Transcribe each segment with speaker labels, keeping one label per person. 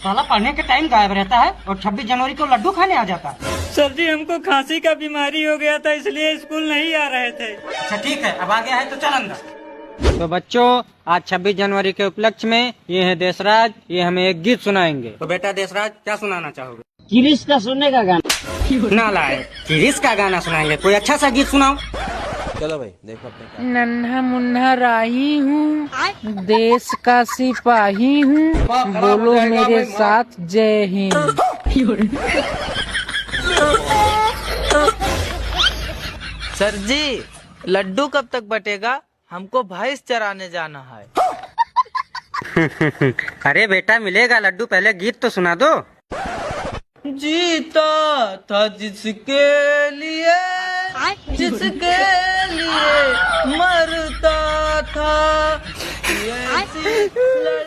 Speaker 1: साला पढ़ने के टाइम गायब रहता है और 26 जनवरी को लड्डू खाने आ जाता है।
Speaker 2: सर जी हमको खांसी का बीमारी हो गया था इसलिए स्कूल नहीं आ रहे थे।
Speaker 1: अच्छा ठीक है, अब आ गया है तो चल अंदर। तो बच्चों, आज 26 जनवरी के उपलक्ष्य में ये है देशराज, ये हमें एक गीत सुनाएंगे। तो बेटा देशराज, क्या सुनाना चाहोगे?
Speaker 3: किरिश का सुनने का गाना।
Speaker 1: ना लाए, किरिश का गाना सुनाएंगे। कोई अच्छा सा गीत सुनाओ।
Speaker 4: चलो भाई देखो अपने
Speaker 5: नन्हा मुन्ना राही हूँ, देश का सिपाही हूँ, बोलो मेरे साथ जय हिंद।
Speaker 6: सर जी लड्डू कब तक बटेगा? हमको भैंस चराने जाना है।
Speaker 1: अरे बेटा मिलेगा लड्डू, पहले गीत तो सुना दो।
Speaker 6: जीता था जिसके लिए मरता था।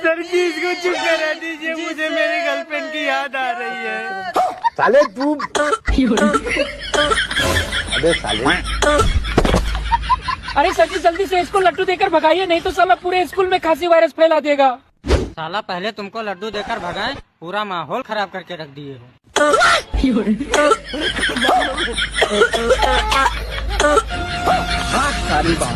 Speaker 2: सर जी इसको चुप करा दीजिए, मुझे मेरी गर्लफ्रेंड की याद आ रही है।
Speaker 4: साले तू अबे साले
Speaker 5: अरे सर जी जल्दी से इसको लड्डू देकर भगाइए, नहीं तो साला पूरे स्कूल में खांसी वायरस फैला देगा।
Speaker 1: साला पहले तुमको लड्डू देकर भगाए, पूरा माहौल खराब करके रख दिए हो।
Speaker 4: सारी बात